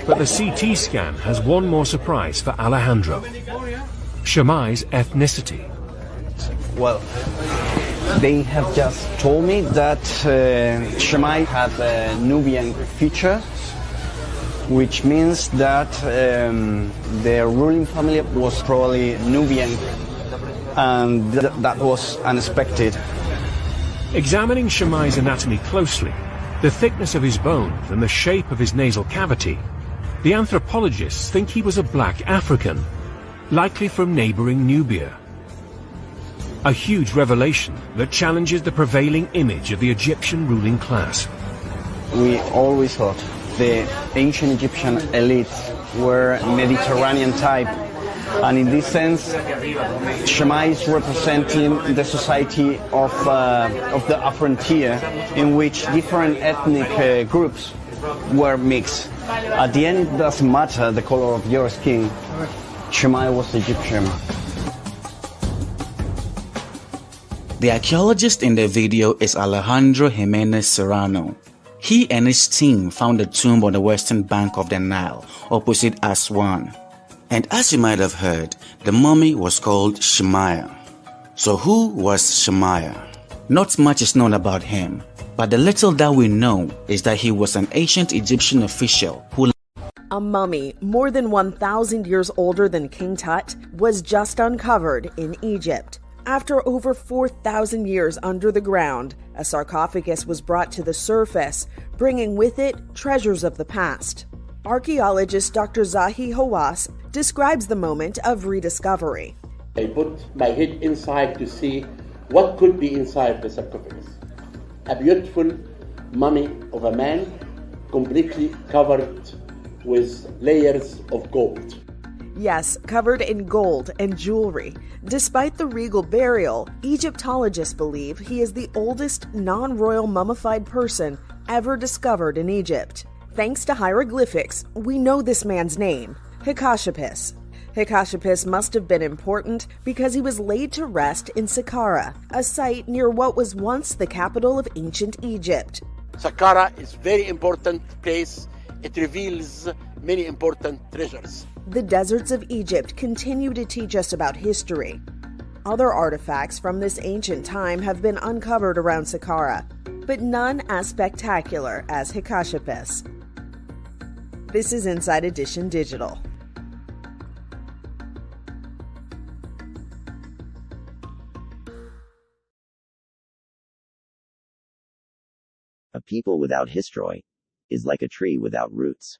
But the CT scan has one more surprise for Alejandro: Shammai's ethnicity. Well, they have just told me that Shammai had Nubian features, which means that their ruling family was probably Nubian, and that was unexpected. Examining Shammai's anatomy closely, the thickness of his bones and the shape of his nasal cavity, the anthropologists think he was a black African, likely from neighboring Nubia. A huge revelation that challenges the prevailing image of the Egyptian ruling class. We always thought the ancient Egyptian elites were Mediterranean type, and in this sense, Shammai is representing the society of the frontier, in which different ethnic groups were mixed. At the end, it doesn't matter the color of your skin. Shammai was Egyptian. The archaeologist in the video is Alejandro Jimenez Serrano. He and his team found a tomb on the western bank of the Nile, opposite Aswan. And as you might have heard, the mummy was called Shammai. So who was Shammai? Not much is known about him, but the little that we know is that he was an ancient Egyptian official who... A mummy more than 1,000 years older than King Tut was just uncovered in Egypt. After over 4,000 years under the ground, a sarcophagus was brought to the surface, bringing with it treasures of the past. Archaeologist Dr. Zahi Hawass describes the moment of rediscovery. I put my head inside to see what could be inside the sarcophagus. A beautiful mummy of a man, completely covered with layers of gold. Yes, covered in gold and jewelry. Despite the regal burial, Egyptologists believe he is the oldest non-royal mummified person ever discovered in Egypt. Thanks to hieroglyphics, we know this man's name, Hatshepsut. Hatshepsut must have been important because he was laid to rest in Saqqara, a site near what was once the capital of ancient Egypt. Saqqara is a very important place. It reveals many important treasures. The deserts of Egypt continue to teach us about history. Other artifacts from this ancient time have been uncovered around Saqqara, but none as spectacular as Hatshepsut. This is Inside Edition Digital. A people without history is like a tree without roots.